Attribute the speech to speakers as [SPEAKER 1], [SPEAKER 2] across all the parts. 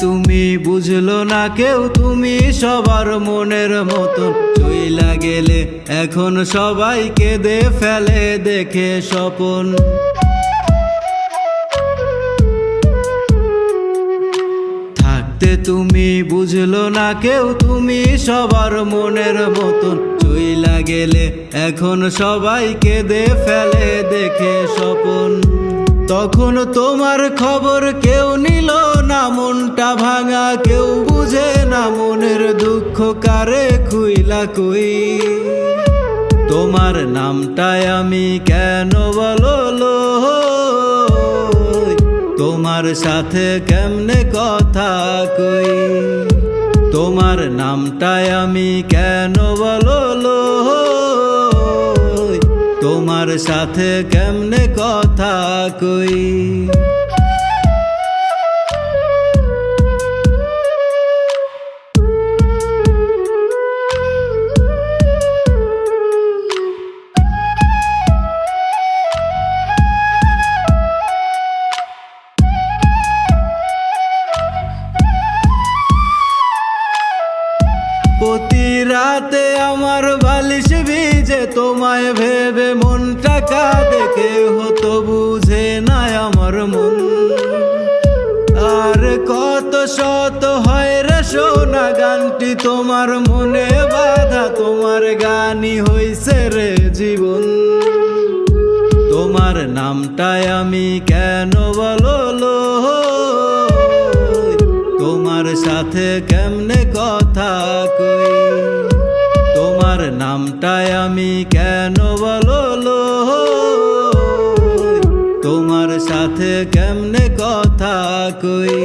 [SPEAKER 1] তুমি বুঝলো না কেউ, তুমি সবার মনের মতন চইলা গেলে এখন সবাই কেঁদে ফেলে দেখে স্বপন। থাকতে তুমি বুঝলো না কেউ, তুমি সবার মনের মতন চইলা গেলে এখন সবাই কেঁদে ফেলে দেখে স্বপন। তখন তোমার খবর কেউ নিল না, মনটা ভাঙা কেউ বুঝে না, মনের দুঃখ কারে খুইলা কই। তোমার নামটাই আমি কেন বলো, তোমার সাথে কেমনে কথা কই। তোমার নামটাই আমি কেন বলো, তোমার সাথে কেমনে কথা কই। প্রতি রাতে আমার বালিশ ভিজে তোমায় ভেবে মনটা কাঁদে, কেউ হতো বুঝে না আমার মন। আর কত শত হয় রে সোনা গানটি তোমার মনে বাঁধা, তোমার গানই হইছে রে জীবন। তোমার নামটাই আমি কেন বলো, তোমার সাথে কেমনে কথা কই। তোমার নামটাই আমি কেন বলো, তোমার সাথে কেমনে কথা কই।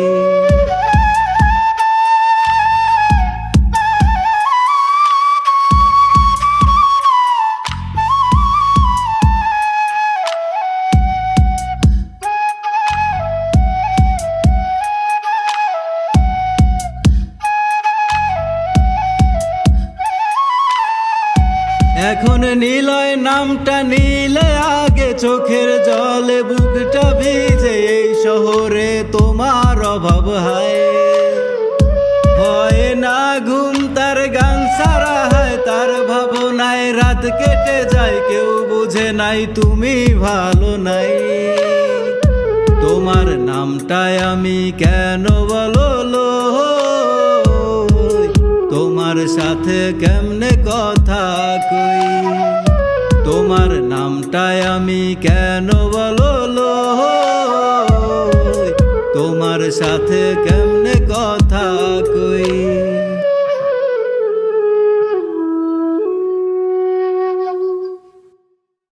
[SPEAKER 1] এখন নিলয় নামটা নিলে আগে চোখের জলে বুকটা ভিজে, এই শহরে তোমার অভাব হয় না ঘুম, তার গান সারা হয়, তার ভাবনায় রাত কেটে যায়, কেউ বুঝে নাই তুমি ভালো নাই। তোমার নামটাই আমি কেন বলো, তোমার সাথে কেমনে কথা কই। তোমার নামটাই আমি কেন বলো, তোমার সাথে কেমনে